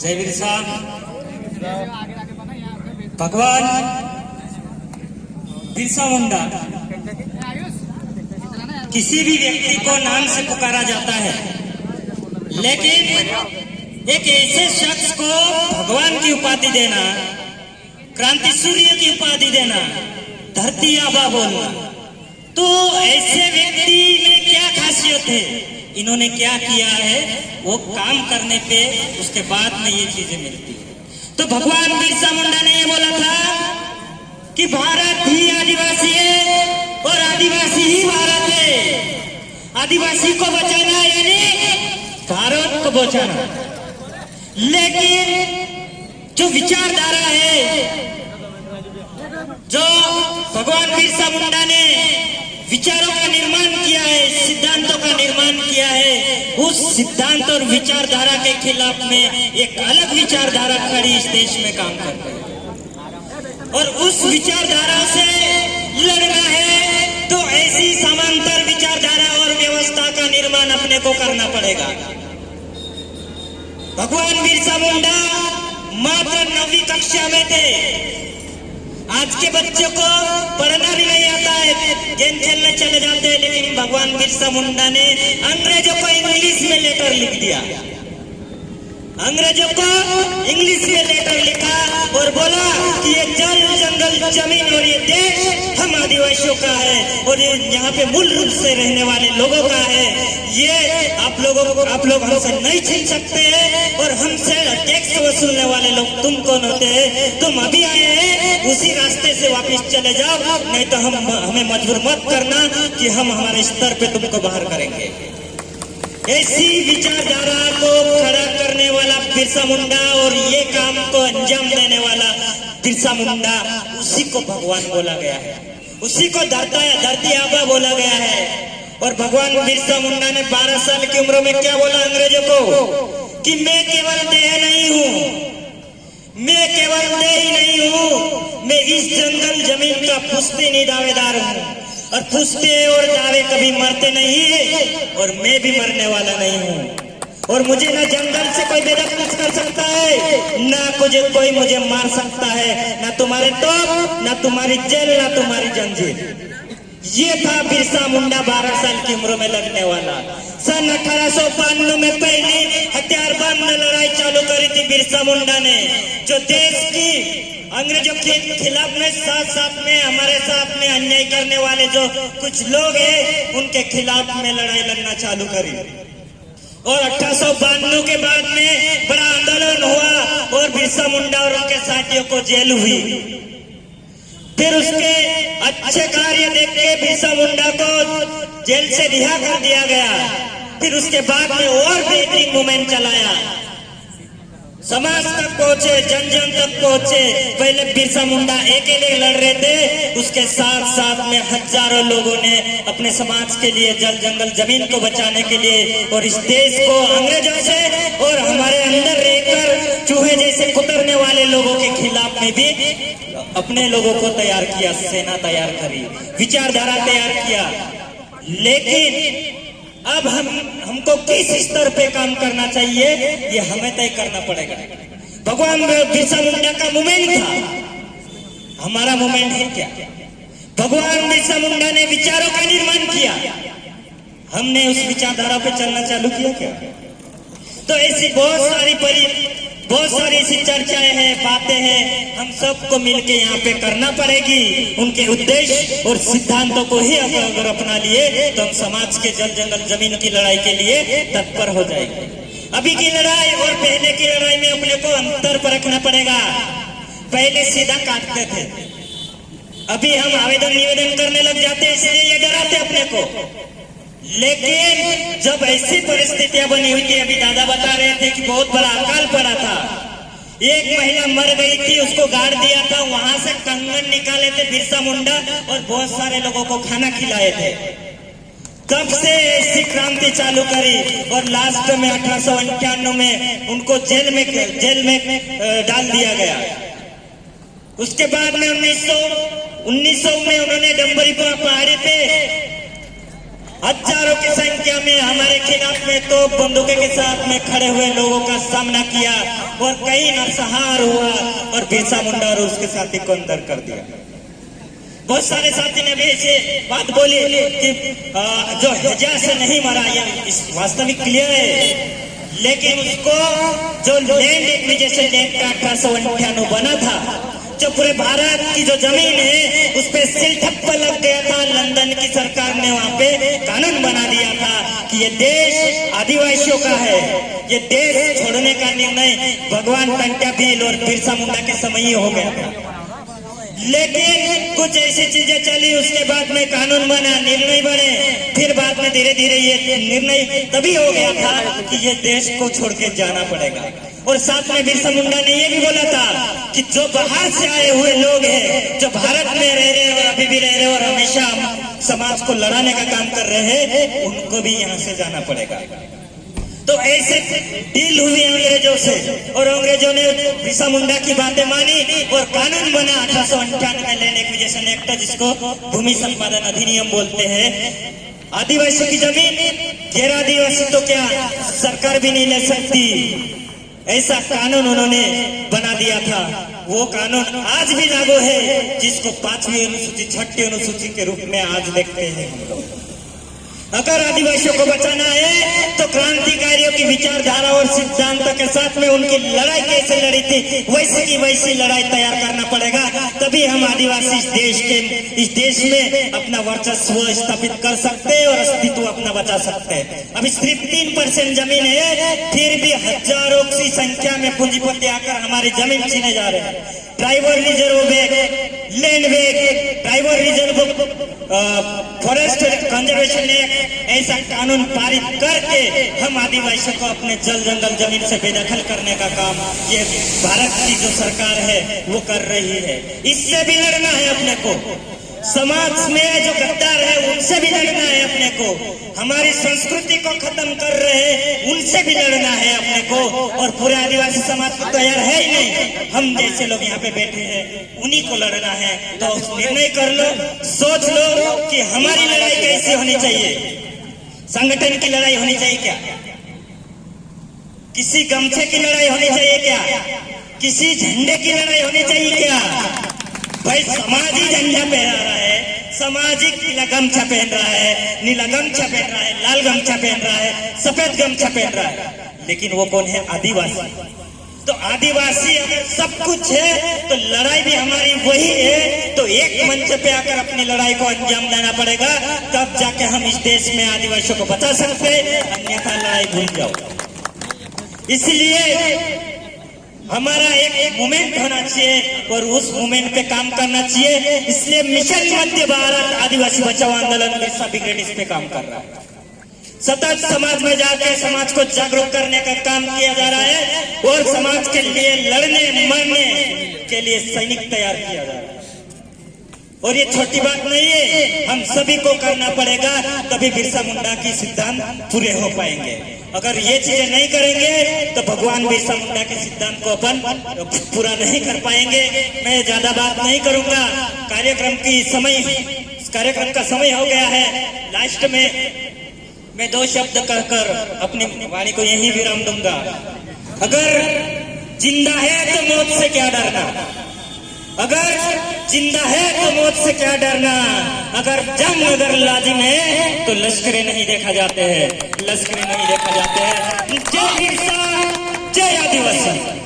जयवीर साहब, भगवान बिरसा मुंडा किसी भी व्यक्ति को नाम से पुकारा जाता है, लेकिन एक ऐसे शख्स को भगवान की उपाधि देना, क्रांति सूर्य की उपाधि देना, धरती आबा बोलना, तो ऐसे व्यक्ति में क्या खासियत है, इन्होंने क्या किया है, वो काम करने पे उसके बाद में ये चीजें मिलती है। तो भगवान बिरसा मुंडा ने ये बोला था कि भारत ही आदिवासी है और आदिवासी ही भारत है। आदिवासी को बचाना यानी भारत को बचाना। लेकिन जो विचारधारा है, जो भगवान बिरसा मुंडा ने विचारों का निर्माण किया है, सिद्धांतों का निर्माण किया है, उस सिद्धांत और विचारधारा के खिलाफ में एक अलग विचारधारा खड़ी इस देश में काम करती है और उस विचारधारा से लड़ना है तो ऐसी समांतर विचारधारा और व्यवस्था का निर्माण अपने को करना पड़ेगा। भगवान बिरसा मुंडा मात्र 9वीं कक्षा में थे। आज के बच्चों को पढ़ना भी नहीं आता है, गेम खेलने चले जाते हैं, लेकिन भगवान बिरसा मुंडा ने अंग्रेजों को इंग्लिश में लेटर लिख दिया। अंग्रेजों को इंग्लिश में लेटर लिखा और बोला कि ये जल जंगल जमीन और ये देश हम आदिवासियों का है और ये यहाँ पे मूल रूप से रहने वाले लोगों का है। ये आप लोग हमसे नहीं छीन सकते हैं और हमसे टैक्स वसूलने वाले लोग तुम कौन होते हैं? तुम अभी आए हैं, उसी रास्ते से वापस चले जाओ, नहीं तो हमें मजबूर मत करना कि हम हमारे स्तर पे तुमको बाहर करेंगे। ऐसी विचारधारा को खड़ा करने वाला बिरसा मुंडा और ये काम को अंजाम देने वाला बिरसा मुंडा, उसी को भगवान बोला गया है, उसी को धरती आबा बोला गया है। और भगवान बिरसा मुंडा ने 12 साल की उम्र में क्या बोला अंग्रेजों को कि मैं केवल देह नहीं हूं, मैं केवल देह ही नहीं हूं, मैं इस जंगल जमीन का पुश्तैनी दावेदार हूं और पुश्ते और दावे कभी मरते नहीं है और मैं भी मरने वाला नहीं हूं और मुझे ना जंगल से कोई बेदखल कर सकता है, ना कोई मुझे मार सकता है, ना तुम्हारे तोप, ना तुम्हारी जेल, ना तुम्हारी जंजीर। ये था बिरसा मुंडा 12 साल की उम्र में लगने वाला। सन 1892 में पहली हथियारबंद लड़ाई चालू करी थी बिरसा मुंडा ने, जो देश की अंग्रेजों के खिलाफ में साथ में हमारे साथ में अन्याय करने वाले जो कुछ लोग हैं उनके खिलाफ में लड़ाई लड़ना चालू करी। और 1892 के बाद में बड़ा आंदोलन हुआ और बिरसा मुंडा और उनके साथियों को जेल हुई। फिर उसके अच्छे कार्य देख के बिरसा मुंडा को जेल से रिहा कर दिया गया। फिर उसके बाद में और बेहतरीन मूवमेंट चलाया, समाज तक पहुंचे, जन जन तक पहुंचे। पहले बिरसा मुंडा अकेले लड़ रहे थे, उसके साथ साथ में हजारों लोगों ने अपने समाज के लिए, जल जंगल जमीन को बचाने के लिए और इस देश को अंग्रेजों से और हमारे अंदर रहकर चूहे जैसे कुतरने वाले लोगों के खिलाफ में भी अपने लोगों को तैयार किया, सेना तैयार करी, विचारधारा तैयार किया। लेकिन अब हमको किस स्तर पे काम करना चाहिए ये हमें तय करना पड़ेगा। भगवान बिरसा मुंडा का मूवमेंट था, हमारा मूवमेंट है क्या? भगवान बिरसा मुंडा ने विचारों का निर्माण किया, हमने उस विचारधारा पे चलना चालू किया क्या? तो ऐसी बहुत सारी ऐसी चर्चाएं हैं, बातें हैं, हम सबको मिलके यहाँ पे करना पड़ेगी। उनके उद्देश्य और सिद्धांतों को ही अगर अपना लिए तो हम समाज के जल जंगल जमीन की लड़ाई के लिए तत्पर हो जाएंगे। अभी की लड़ाई और पहले की लड़ाई में अपने को अंतर परखना पड़ेगा। पहले सीधा काटते थे, अभी हम आवेदन निवेदन करने लग जाते हैं, इसलिए ये डराते अपने को। लेकिन जब ऐसी परिस्थितियां बनी हुई थी, अभी दादा बता रहे थे कि बहुत बड़ा अकाल पड़ा था, एक महिला मर गई थी, उसको गाड़ दिया था, वहां से कंगन निकाले थे बिरसा मुंडा और बहुत सारे लोगों को खाना खिलाए थे। तब से ऐसी क्रांति चालू करी और लास्ट में 1891 में उनको जेल में डाल दिया गया। उसके बाद में 1900 में उन्होंने डम्बरीपुरा पहाड़ी पे हजारों की संख्या में हमारे खिलाफ में तो बंदूकों के साथ में खड़े हुए लोगों का सामना किया। और कई नरसंहार हुआ और बिरसा मुंडा और उसके साथी को अंदर कर दिया। बहुत सारे साथी ने भी ऐसे बात बोली कि जो हजा से नहीं मरा, ये वास्तविक क्लियर है, लेकिन उसको जो लैंड एक्विजिशन एक्ट 1898 बना था, जो पूरे भारत की जो जमीन है उस पे सिल ठप्पा लग गया था। लंदन की सरकार ने वहां पे कानून बना दिया था कि ये देश आदिवासियों का है। ये देश छोड़ने का निर्णय भगवान टंट्या भील और बिरसा मुंडा के समय ही हो गया था। लेकिन कुछ ऐसी चीजें चली, उसके बाद में कानून बना, निर्णय बने, फिर बाद में धीरे धीरे ये निर्णय तभी हो गया था कि ये देश को छोड़ के जाना पड़ेगा। और साथ में बिरसा मुंडा ने ये भी बोला था कि जो बाहर से आए हुए लोग हैं, जो भारत में रह रहे और अभी भी रह रहे और हमेशा समाज को लड़ाने का काम कर रहे हैं, उनको भी यहाँ से जाना पड़ेगा। तो ऐसे डील हुई अंग्रेजों से और अंग्रेजों ने बिरसा मुंडा की बातें मानी और कानून बना 1898 में लैंड एक्विजिशन एक्ट, जिसको भूमि संपादन अधिनियम बोलते हैं। आदिवासियों की जमीन गैर आदिवासी तो क्या सरकार भी नहीं ले सकती, ऐसा कानून उन्होंने बना दिया था। वो कानून आज भी लागू है, जिसको 5वीं अनुसूची 6ठी अनुसूची के रूप में आज देखते हैं हम लोग। अगर आदिवासियों को बचाना है तो क्रांतिकारियों की विचारधारा और सिद्धांत के साथ में उनकी लड़ाई कैसे लड़ी थी, वैसे की वैसी लड़ाई तैयार करना पड़ेगा। तभी हम आदिवासी इस देश में अपना वर्चस्व स्थापित कर सकते हैं और अस्तित्व अपना बचा सकते हैं। अभी सिर्फ 3% जमीन है, फिर भी हजारों की संख्या में पूंजीपति आकर हमारी जमीन छीने जा रहे हैं। Tribal reserve bank, land bank, tribal reserve forest conservation act, ऐसा कानून पारित करके हम आदिवासियों को अपने जल जंगल जमीन से बेदखल करने का काम ये भारत की जो सरकार है वो कर रही है। इससे भी लड़ना है अपने को। समाज में जो गद्दार है उनसे भी लड़ना है अपने को। हमारी संस्कृति को खत्म कर रहे उनसे भी लड़ना है अपने को। और पूरे आदिवासी समाज को तैयार है ही नहीं, हम जैसे लोग यहाँ पे बैठे हैं उन्हीं को लड़ना है। तो निर्णय कर लो, सोच लो कि हमारी लड़ाई कैसी होनी चाहिए। संगठन की लड़ाई होनी चाहिए क्या? किसी गमछे की लड़ाई होनी चाहिए क्या? किसी झंडे की लड़ाई होनी चाहिए क्या? भाई समाज ही झंडा पहना रहा है, सामाजिक नीला गमछा पहन रहा है, नीला गमछा पहन रहा है, लाल गमछा पहन रहा है, सफेद गमछा पहन रहा है, लेकिन वो कौन है? आदिवासी। तो आदिवासी अगर सब कुछ है तो लड़ाई भी हमारी वही है। तो एक मंच पे आकर अपनी लड़ाई को अंजाम देना पड़ेगा, तब जाके हम इस देश में आदिवासियों को बचा सकते हैं, अन्यथा लड़ाई भूल जाओ। इसलिए हमारा एक मूवमेंट होना चाहिए और उस मूवमेंट पे काम करना चाहिए। इसलिए मिशन मध्य भारत आदिवासी बचाओ आंदोलन बिरसा ब्रिगेड इस पे काम कर रहा है। सतत समाज में जाके समाज को जागरूक करने का काम किया जा रहा है और समाज के लिए लड़ने मरने के लिए सैनिक तैयार किया जा रहा है। और ये छोटी बात नहीं है, हम सभी को करना पड़ेगा, तभी बिरसा मुंडा की सिद्धांत पूरे हो पाएंगे। अगर ये चीजें नहीं करेंगे तो भगवान बिरसा मुंडा के सिद्धांत को अपन पूरा नहीं कर पाएंगे। मैं ज्यादा बात नहीं करूंगा, कार्यक्रम का समय हो गया है। लास्ट में मैं 2 शब्द कहकर अपनी वाणी को यहीं विराम दूंगा। अगर जिंदा है तो मौत से क्या डरना, अगर जिंदा है तो मौत से क्या डरना, अगर जंग अगर लाजिम है तो लश्करें नहीं देखा जाते हैं, लश्करें नहीं देखा जाते हैं। जय बिरसा, जय आदिवासी।